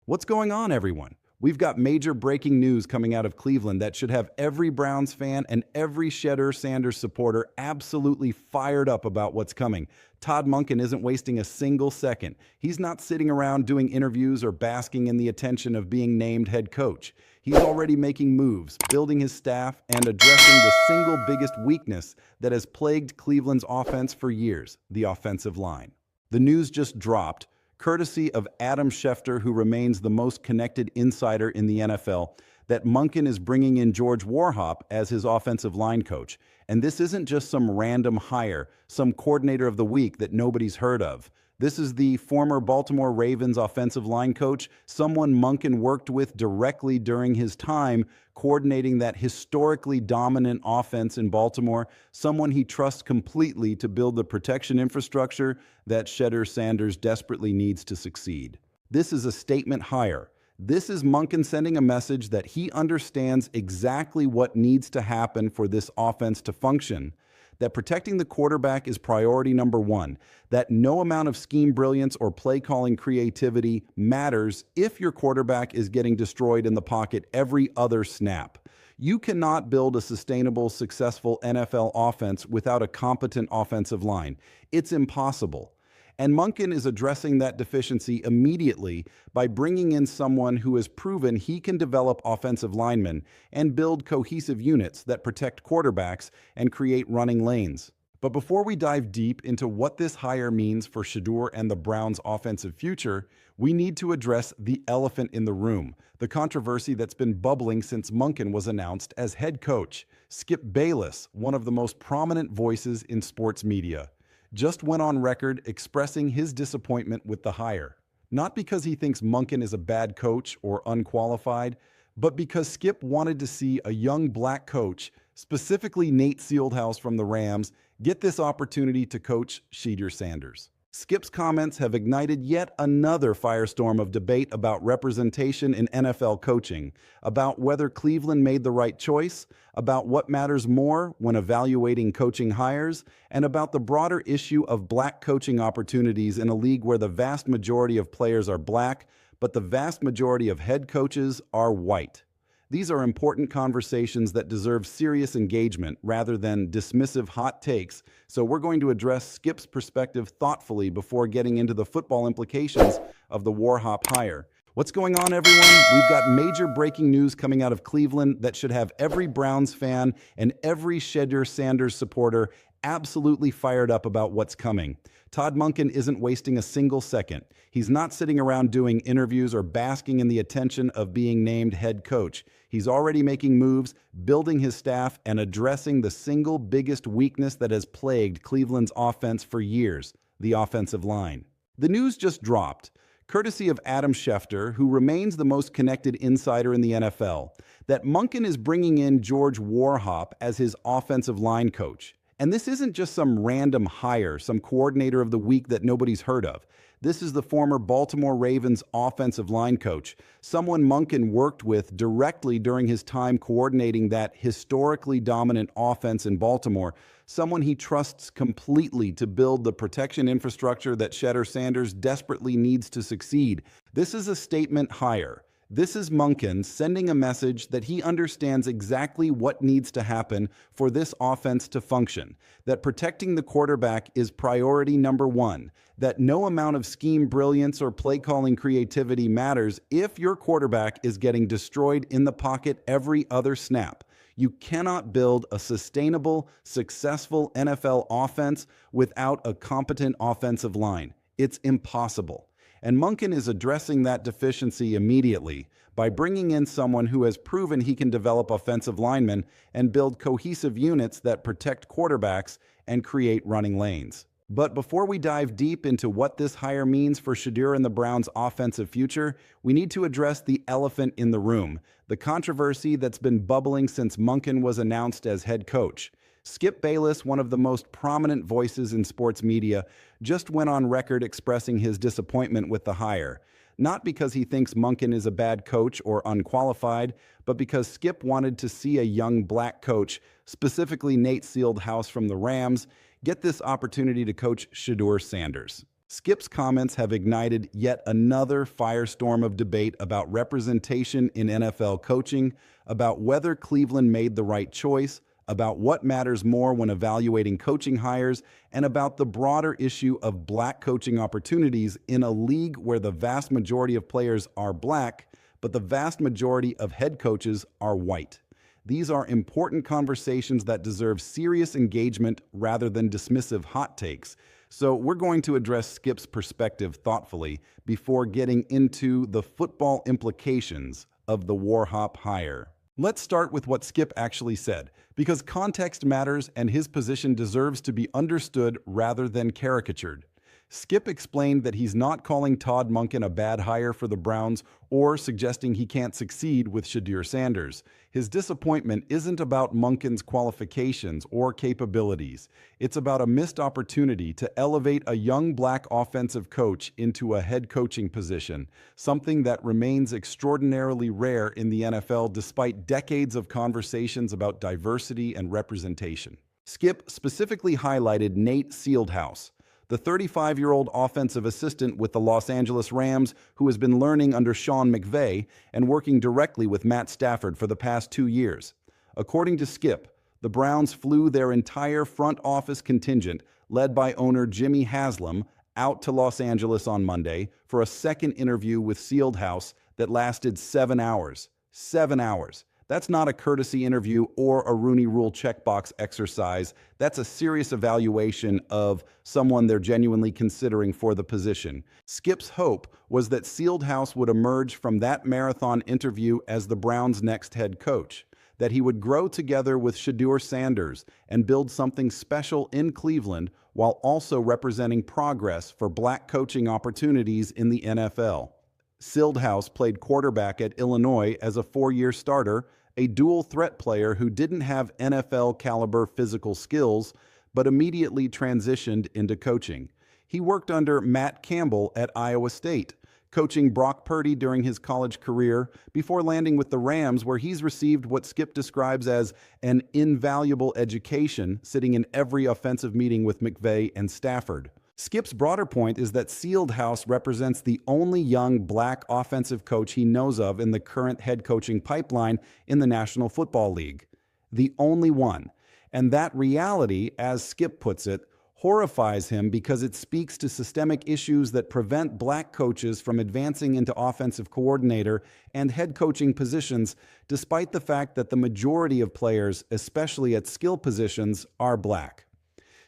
What's going on, everyone? We've got major breaking news coming out of Cleveland that should have every Browns fan and every Shedeur Sanders supporter absolutely fired up about what's coming. Todd Monken isn't wasting a single second. He's not sitting around doing interviews or basking in the attention of being named head coach. He's already making moves, building his staff, and addressing the single biggest weakness that has plagued Cleveland's offense for years: the offensive line. The news just dropped, courtesy of Adam Schefter, who remains the most connected insider in the NFL, that Monken is bringing in George Warhop as his offensive line coach. And this isn't just some random hire, some coordinator of the week that nobody's heard of. This is the former Baltimore Ravens offensive line coach, someone Monken worked with directly during his time coordinating that historically dominant offense in Baltimore, someone he trusts completely to build the protection infrastructure that Shedeur Sanders desperately needs to succeed. This is a statement hire. This is Monken sending a message that he understands exactly what needs to happen for this offense to function, that protecting the quarterback is priority number one, that no amount of scheme brilliance or play calling creativity matters if your quarterback is getting destroyed in the pocket every other snap. You cannot build a sustainable, successful NFL offense without a competent offensive line. It's impossible. And Monken is addressing that deficiency immediately by bringing in someone who has proven he can develop offensive linemen and build cohesive units that protect quarterbacks and create running lanes. But before we dive deep into what this hire means for Shedeur and the Browns' offensive future, we need to address the elephant in the room, the controversy that's been bubbling since Monken was announced as head coach. Skip Bayless, one of the most prominent voices in sports media, just went on record expressing his disappointment with the hire. Not because he thinks Monken is a bad coach or unqualified, but because Skip wanted to see a young black coach, specifically Nate Fieldhouse from the Rams, get this opportunity to coach Shedeur Sanders. Skip's comments have ignited yet another firestorm of debate about representation in NFL coaching, about whether Cleveland made the right choice, about what matters more when evaluating coaching hires, and about the broader issue of black coaching opportunities in a league where the vast majority of players are black, but the vast majority of head coaches are white. These are important conversations that deserve serious engagement rather than dismissive hot takes, so we're going to address Skip's perspective thoughtfully before getting into the football implications of the Warhop hire. What's going on, everyone? We've got major breaking news coming out of Cleveland that should have every Browns fan and every Shedeur Sanders supporter absolutely fired up about what's coming. Todd Monken isn't wasting a single second. He's not sitting around doing interviews or basking in the attention of being named head coach. He's already making moves, building his staff, and addressing the single biggest weakness that has plagued Cleveland's offense for years: the offensive line. The news just dropped, courtesy of Adam Schefter, who remains the most connected insider in the NFL, that Monken is bringing in George Warhop as his offensive line coach. And this isn't just some random hire, some coordinator of the week that nobody's heard of. This is the former Baltimore Ravens offensive line coach, someone Monken worked with directly during his time coordinating that historically dominant offense in Baltimore, someone he trusts completely to build the protection infrastructure that Shedeur Sanders desperately needs to succeed. This is a statement hire. This is Monken sending a message that he understands exactly what needs to happen for this offense to function, that protecting the quarterback is priority number one, that no amount of scheme brilliance or play calling creativity matters if your quarterback is getting destroyed in the pocket every other snap. You cannot build a sustainable, successful NFL offense without a competent offensive line. It's impossible. And Monken is addressing that deficiency immediately by bringing in someone who has proven he can develop offensive linemen and build cohesive units that protect quarterbacks and create running lanes. But before we dive deep into what this hire means for Shedeur and the Browns' offensive future, we need to address the elephant in the room, the controversy that's been bubbling since Monken was announced as head coach. Skip Bayless, one of the most prominent voices in sports media, just went on record expressing his disappointment with the hire. Not because he thinks Monken is a bad coach or unqualified, but because Skip wanted to see a young black coach, specifically Nate Fieldhouse from the Rams, get this opportunity to coach Shedeur Sanders. Skip's comments have ignited yet another firestorm of debate about representation in NFL coaching, about whether Cleveland made the right choice, about what matters more when evaluating coaching hires, and about the broader issue of black coaching opportunities in a league where the vast majority of players are black, but the vast majority of head coaches are white. These are important conversations that deserve serious engagement rather than dismissive hot takes. So we're going to address Skip's perspective thoughtfully before getting into the football implications of the Warhop hire. Let's start with what Skip actually said, because context matters and his position deserves to be understood rather than caricatured. Skip explained that he's not calling Todd Monken a bad hire for the Browns or suggesting he can't succeed with Shedeur Sanders. His disappointment isn't about Monken's qualifications or capabilities. It's about a missed opportunity to elevate a young black offensive coach into a head coaching position, something that remains extraordinarily rare in the NFL despite decades of conversations about diversity and representation. Skip specifically highlighted Nate Fieldhouse, the 35-year-old offensive assistant with the Los Angeles Rams who has been learning under Sean McVay and working directly with Matt Stafford for the past 2 years. According to Skip, the Browns flew their entire front office contingent, led by owner Jimmy Haslam, out to Los Angeles on Monday for a second interview with Fieldhouse that lasted 7 hours. 7 hours. That's not a courtesy interview or a Rooney Rule checkbox exercise. That's a serious evaluation of someone they're genuinely considering for the position. Skip's hope was that Fieldhouse would emerge from that marathon interview as the Browns' next head coach, that he would grow together with Shedeur Sanders and build something special in Cleveland while also representing progress for black coaching opportunities in the NFL. Fieldhouse played quarterback at Illinois as a 4-year starter, a dual threat player who didn't have NFL-caliber physical skills, but immediately transitioned into coaching. He worked under Matt Campbell at Iowa State, coaching Brock Purdy during his college career before landing with the Rams, where he's received what Skip describes as an invaluable education, sitting in every offensive meeting with McVay and Stafford. Skip's broader point is that Fieldhouse represents the only young black offensive coach he knows of in the current head coaching pipeline in the National Football League. The only one. And that reality, as Skip puts it, horrifies him because it speaks to systemic issues that prevent black coaches from advancing into offensive coordinator and head coaching positions, despite the fact that the majority of players, especially at skill positions, are black.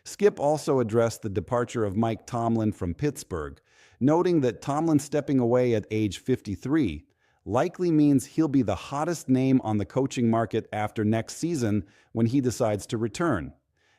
Skip also addressed the departure of Mike Tomlin from Pittsburgh, noting that Tomlin stepping away at age 53 likely means he'll be the hottest name on the coaching market after next season when he decides to return.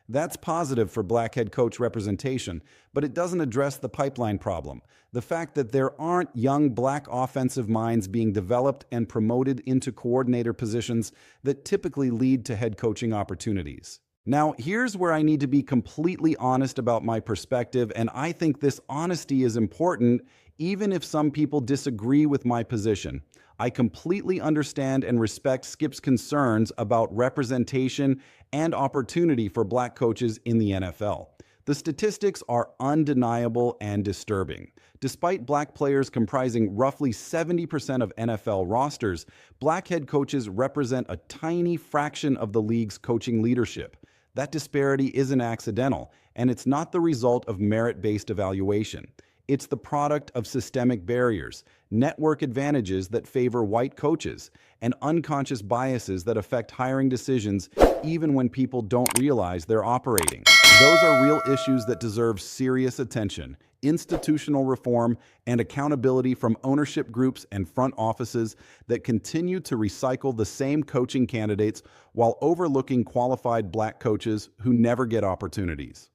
That's positive for black head coach representation, but it doesn't address the pipeline problem, the fact that there aren't young black offensive minds being developed and promoted into coordinator positions that typically lead to head coaching opportunities. Now, here's where I need to be completely honest about my perspective, and I think this honesty is important even if some people disagree with my position. I completely understand and respect Skip's concerns about representation and opportunity for black coaches in the NFL. The statistics are undeniable and disturbing. Despite black players comprising roughly 70% of NFL rosters, black head coaches represent a tiny fraction of the league's coaching leadership. That disparity isn't accidental, and it's not the result of merit-based evaluation. It's the product of systemic barriers, network advantages that favor white coaches, and unconscious biases that affect hiring decisions even when people don't realize they're operating. Those are real issues that deserve serious attention, institutional reform, and accountability from ownership groups and front offices that continue to recycle the same coaching candidates while overlooking qualified black coaches who never get opportunities.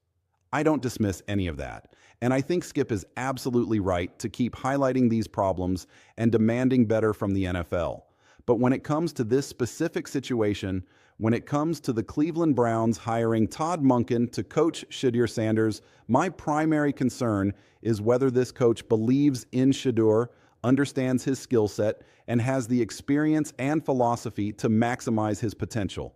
I don't dismiss any of that, and I think Skip is absolutely right to keep highlighting these problems and demanding better from the NFL. But when it comes to this specific situation, when it comes to the Cleveland Browns hiring Todd Monken to coach Shedeur Sanders, my primary concern is whether this coach believes in Shedeur, understands his skill set, and has the experience and philosophy to maximize his potential.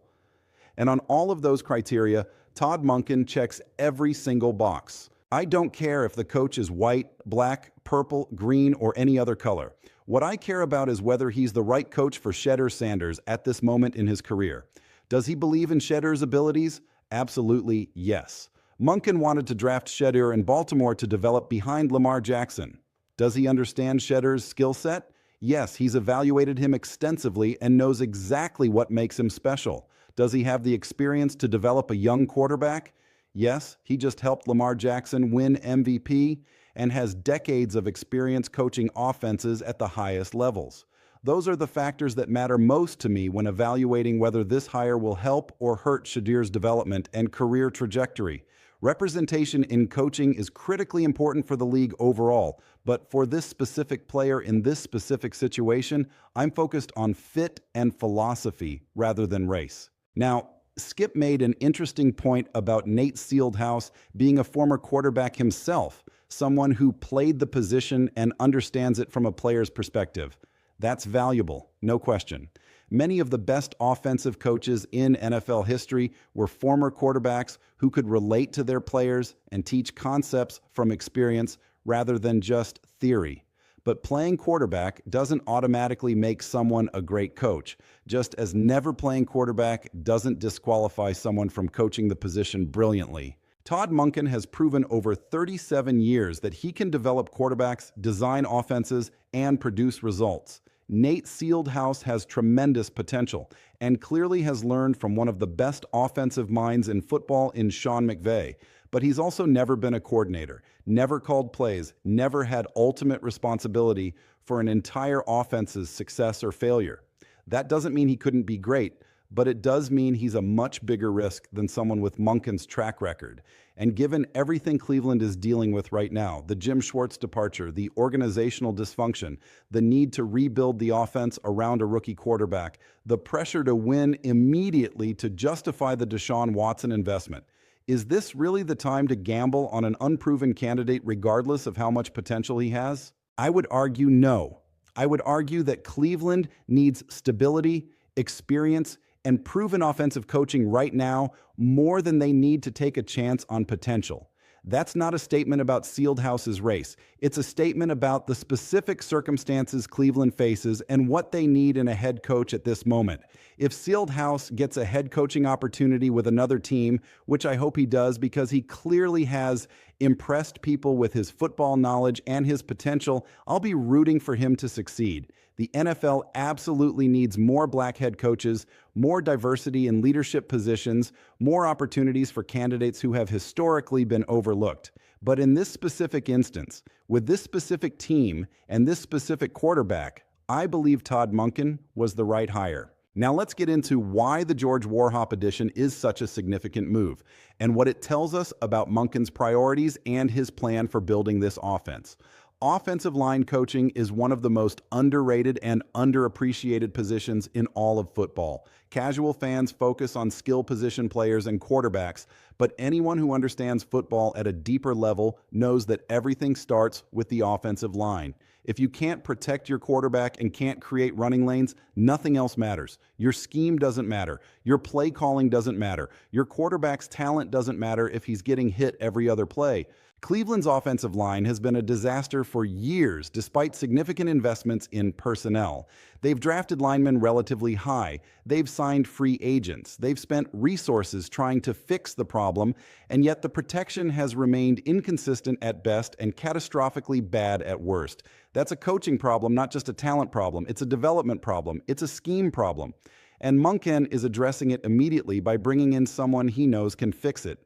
And on all of those criteria, Todd Monken checks every single box. I don't care if the coach is white, black, purple, green, or any other color. What I care about is whether he's the right coach for Shedeur Sanders at this moment in his career. Does he believe in Shedeur's abilities? Absolutely yes. Monken wanted to draft Shedeur in Baltimore to develop behind Lamar Jackson. Does he understand Shedeur's skill set? Yes, he's evaluated him extensively and knows exactly what makes him special. Does he have the experience to develop a young quarterback? Yes, he just helped Lamar Jackson win MVP and has decades of experience coaching offenses at the highest levels. Those are the factors that matter most to me when evaluating whether this hire will help or hurt Shedeur's development and career trajectory. Representation in coaching is critically important for the league overall, but for this specific player in this specific situation, I'm focused on fit and philosophy rather than race. Now, Skip made an interesting point about Nate Fieldhouse being a former quarterback himself, someone who played the position and understands it from a player's perspective. That's valuable, no question. Many of the best offensive coaches in NFL history were former quarterbacks who could relate to their players and teach concepts from experience rather than just theory. But playing quarterback doesn't automatically make someone a great coach, just as never playing quarterback doesn't disqualify someone from coaching the position brilliantly. Todd Monken has proven over 37 years that he can develop quarterbacks, design offenses, and produce results. Nate Fieldhouse has tremendous potential and clearly has learned from one of the best offensive minds in football in Sean McVay. But he's also never been a coordinator, never called plays, never had ultimate responsibility for an entire offense's success or failure. That doesn't mean he couldn't be great, but it does mean he's a much bigger risk than someone with Monken's track record. And given everything Cleveland is dealing with right now, the Jim Schwartz departure, the organizational dysfunction, the need to rebuild the offense around a rookie quarterback, the pressure to win immediately to justify the Deshaun Watson investment, is this really the time to gamble on an unproven candidate regardless of how much potential he has? I would argue no. I would argue that Cleveland needs stability, experience, and proven offensive coaching right now more than they need to take a chance on potential. That's not a statement about Fieldhouse's race. It's a statement about the specific circumstances Cleveland faces and what they need in a head coach at this moment. If Fieldhouse gets a head coaching opportunity with another team, which I hope he does because he clearly has impressed people with his football knowledge and his potential, I'll be rooting for him to succeed. The NFL absolutely needs more black head coaches, more diversity in leadership positions, more opportunities for candidates who have historically been overlooked. But in this specific instance, with this specific team and this specific quarterback, I believe Todd Monken was the right hire. Now let's get into why the George Warhop addition is such a significant move and what it tells us about Monken's priorities and his plan for building this offense. Offensive line coaching is one of the most underrated and underappreciated positions in all of football. Casual fans focus on skill position players and quarterbacks, but anyone who understands football at a deeper level knows that everything starts with the offensive line. If you can't protect your quarterback and can't create running lanes, nothing else matters. Your scheme doesn't matter. Your play calling doesn't matter. Your quarterback's talent doesn't matter if he's getting hit every other play. Cleveland's offensive line has been a disaster for years despite significant investments in personnel. They've drafted linemen relatively high. They've signed free agents. They've spent resources trying to fix the problem, and yet the protection has remained inconsistent at best and catastrophically bad at worst. That's a coaching problem, not just a talent problem. It's a development problem. It's a scheme problem. And Monken is addressing it immediately by bringing in someone he knows can fix it.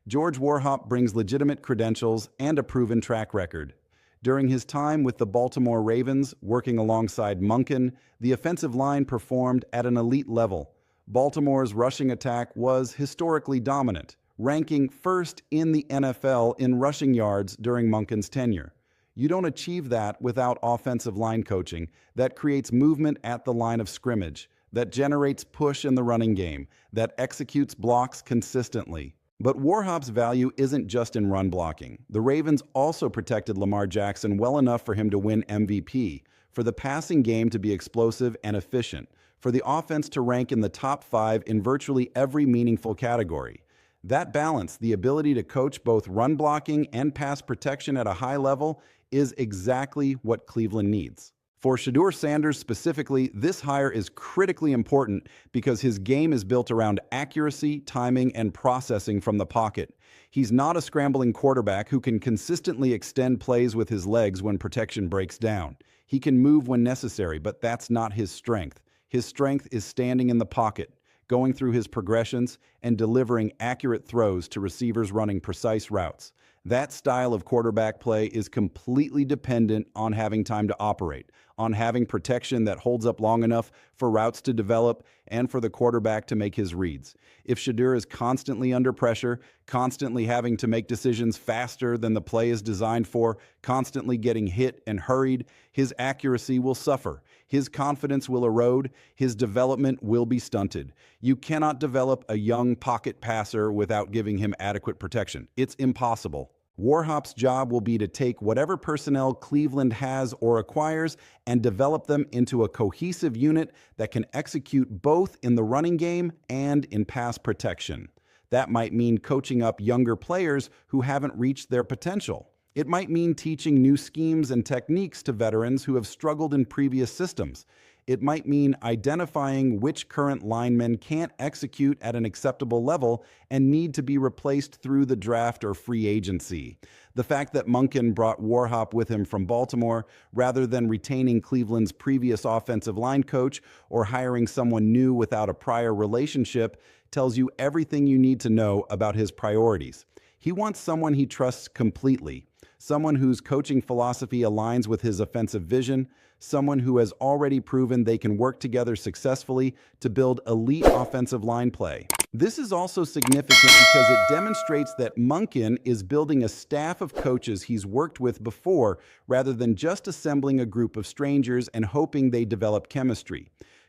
George Warhop brings legitimate credentials and a proven track record. During his time with the Baltimore Ravens, working alongside Monken, the offensive line performed at an elite level. Baltimore's rushing attack was historically dominant, ranking first in the NFL in rushing yards during Monken's tenure. You don't achieve that without offensive line coaching that creates movement at the line of scrimmage, that generates push in the running game, that executes blocks consistently. But Warhop's value isn't just in run blocking. The Ravens also protected Lamar Jackson well enough for him to win MVP, for the passing game to be explosive and efficient, for the offense to rank in the top 5 in virtually every meaningful category. That balance, the ability to coach both run blocking and pass protection at a high level, is exactly what Cleveland needs. For Shedeur Sanders specifically, this hire is critically important because his game is built around accuracy, timing, and processing from the pocket. He's not a scrambling quarterback who can consistently extend plays with his legs when protection breaks down. He can move when necessary, but that's not his strength. His strength is standing in the pocket, going through his progressions, and delivering accurate throws to receivers running precise routes. That style of quarterback play is completely dependent on having time to operate, on having protection that holds up long enough for routes to develop and for the quarterback to make his reads. If Shedeur is constantly under pressure, constantly having to make decisions faster than the play is designed for, constantly getting hit and hurried, his accuracy will suffer. His confidence will erode. His development will be stunted. You cannot develop a young pocket passer without giving him adequate protection. It's impossible. Warhop's job will be to take whatever personnel Cleveland has or acquires and develop them into a cohesive unit that can execute both in the running game and in pass protection. That might mean coaching up younger players who haven't reached their potential. It might mean teaching new schemes and techniques to veterans who have struggled in previous systems. It might mean identifying which current linemen can't execute at an acceptable level and need to be replaced through the draft or free agency. The fact that Monken brought Warhop with him from Baltimore, rather than retaining Cleveland's previous offensive line coach or hiring someone new without a prior relationship, tells you everything you need to know about his priorities. He wants someone he trusts completely, someone whose coaching philosophy aligns with his offensive vision, someone who has already proven they can work together successfully to build elite offensive line play. This is also significant because it demonstrates that Monken is building a staff of coaches he's worked with before rather than just assembling a group of strangers and hoping they develop chemistry.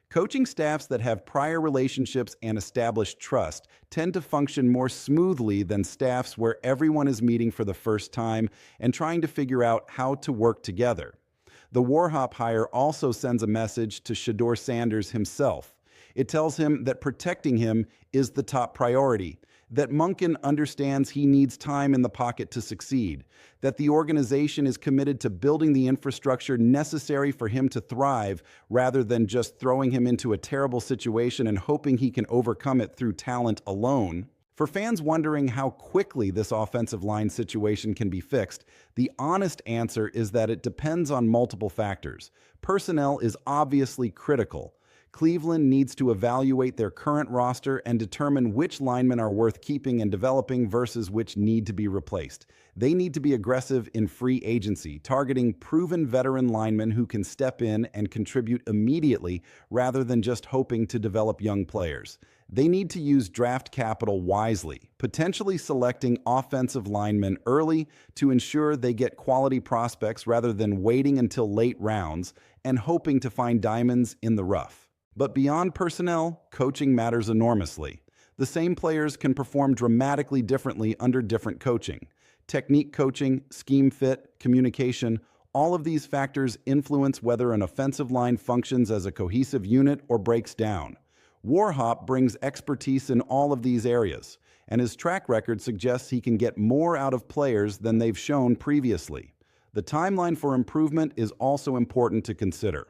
Coaching staffs that have prior relationships and established trust tend to function more smoothly than staffs where everyone is meeting for the first time and trying to figure out how to work together. The Warhop hire also sends a message to Shedeur Sanders himself. It tells him that protecting him is the top priority, that Monken understands he needs time in the pocket to succeed, that the organization is committed to building the infrastructure necessary for him to thrive rather than just throwing him into a terrible situation and hoping he can overcome it through talent alone. For fans wondering how quickly this offensive line situation can be fixed, the honest answer is that it depends on multiple factors. Personnel is obviously critical. Cleveland needs to evaluate their current roster and determine which linemen are worth keeping and developing versus which need to be replaced. They need to be aggressive in free agency, targeting proven veteran linemen who can step in and contribute immediately rather than just hoping to develop young players. They need to use draft capital wisely, potentially selecting offensive linemen early to ensure they get quality prospects rather than waiting until late rounds and hoping to find diamonds in the rough. But beyond personnel, coaching matters enormously. The same players can perform dramatically differently under different coaching. Technique coaching, scheme fit, communication, all of these factors influence whether an offensive line functions as a cohesive unit or breaks down. Warhop brings expertise in all of these areas, and his track record suggests he can get more out of players than they've shown previously. The timeline for improvement is also important to consider.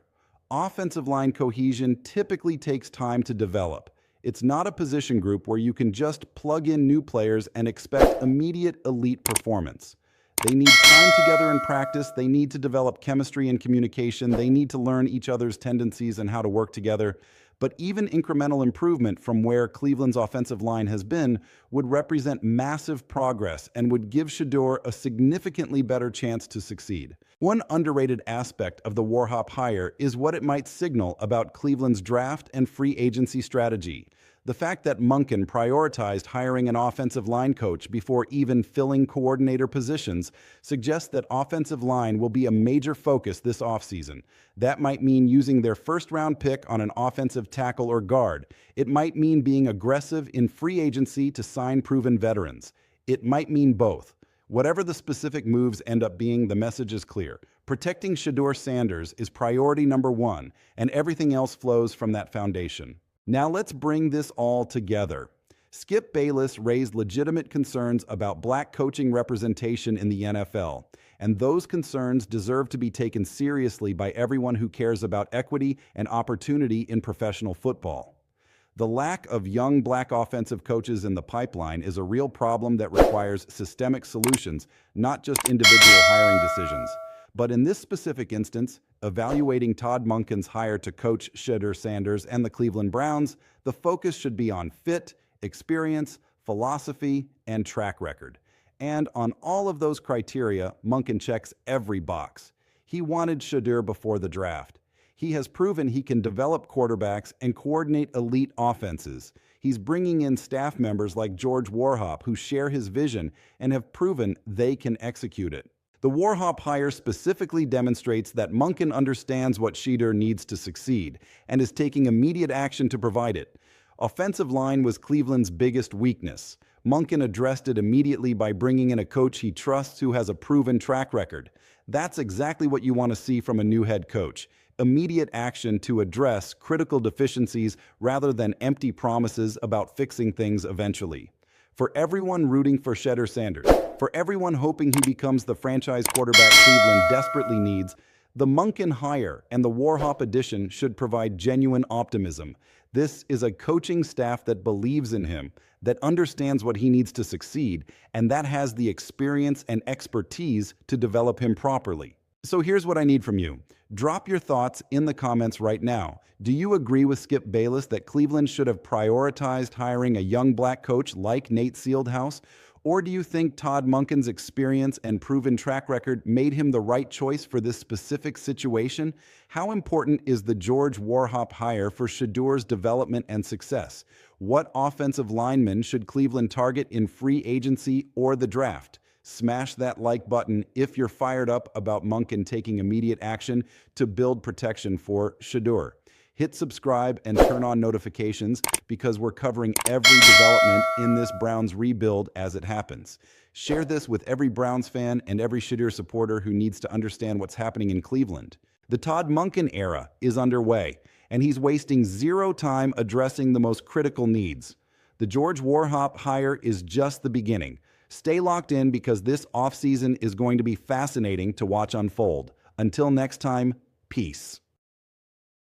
Offensive line cohesion typically takes time to develop. It's not a position group where you can just plug in new players and expect immediate elite performance. They need time together in practice, they need to develop chemistry and communication, they need to learn each other's tendencies and how to work together. But even incremental improvement from where Cleveland's offensive line has been would represent massive progress and would give Shedeur a significantly better chance to succeed. One underrated aspect of the Warhop hire is what it might signal about Cleveland's draft and free agency strategy. The fact that Monken prioritized hiring an offensive line coach before even filling coordinator positions suggests that offensive line will be a major focus this offseason. That might mean using their first-round pick on an offensive tackle or guard. It might mean being aggressive in free agency to sign proven veterans. It might mean both. Whatever the specific moves end up being, the message is clear. Protecting Shedeur Sanders is priority number one, and everything else flows from that foundation. Now let's bring this all together. Skip Bayless raised legitimate concerns about black coaching representation in the NFL, and those concerns deserve to be taken seriously by everyone who cares about equity and opportunity in professional football. The lack of young black offensive coaches in the pipeline is a real problem that requires systemic solutions, not just individual hiring decisions. But in this specific instance, evaluating Todd Monken's hire to coach Shedeur Sanders and the Cleveland Browns, the focus should be on fit, experience, philosophy, and track record. And on all of those criteria, Monken checks every box. He wanted Shedeur before the draft. He has proven he can develop quarterbacks and coordinate elite offenses. He's bringing in staff members like George Warhop who share his vision and have proven they can execute it. The Warhop hire specifically demonstrates that Monken understands what Shedeur needs to succeed and is taking immediate action to provide it. Offensive line was Cleveland's biggest weakness. Monken addressed it immediately by bringing in a coach he trusts who has a proven track record. That's exactly what you want to see from a new head coach. Immediate action to address critical deficiencies rather than empty promises about fixing things eventually. For everyone rooting for Shedeur Sanders, for everyone hoping he becomes the franchise quarterback Cleveland desperately needs, the Monken hire and the Warhop addition should provide genuine optimism. This is a coaching staff that believes in him, that understands what he needs to succeed, and that has the experience and expertise to develop him properly. So here's what I need from you. Drop your thoughts in the comments right now. Do you agree with Skip Bayless that Cleveland should have prioritized hiring a young black coach like Nate Fieldhouse? Or do you think Todd Monken's experience and proven track record made him the right choice for this specific situation? How important is the George Warhop hire for Shedeur's development and success? What offensive linemen should Cleveland target in free agency or the draft? Smash that like button if you're fired up about Monken taking immediate action to build protection for Shedeur. Hit subscribe and turn on notifications because we're covering every development in this Browns rebuild as it happens. Share this with every Browns fan and every Shedeur supporter who needs to understand what's happening in Cleveland. The Todd Monken era is underway, and he's wasting zero time addressing the most critical needs. The George Warhop hire is just the beginning. Stay locked in because this offseason is going to be fascinating to watch unfold. Until next time, peace.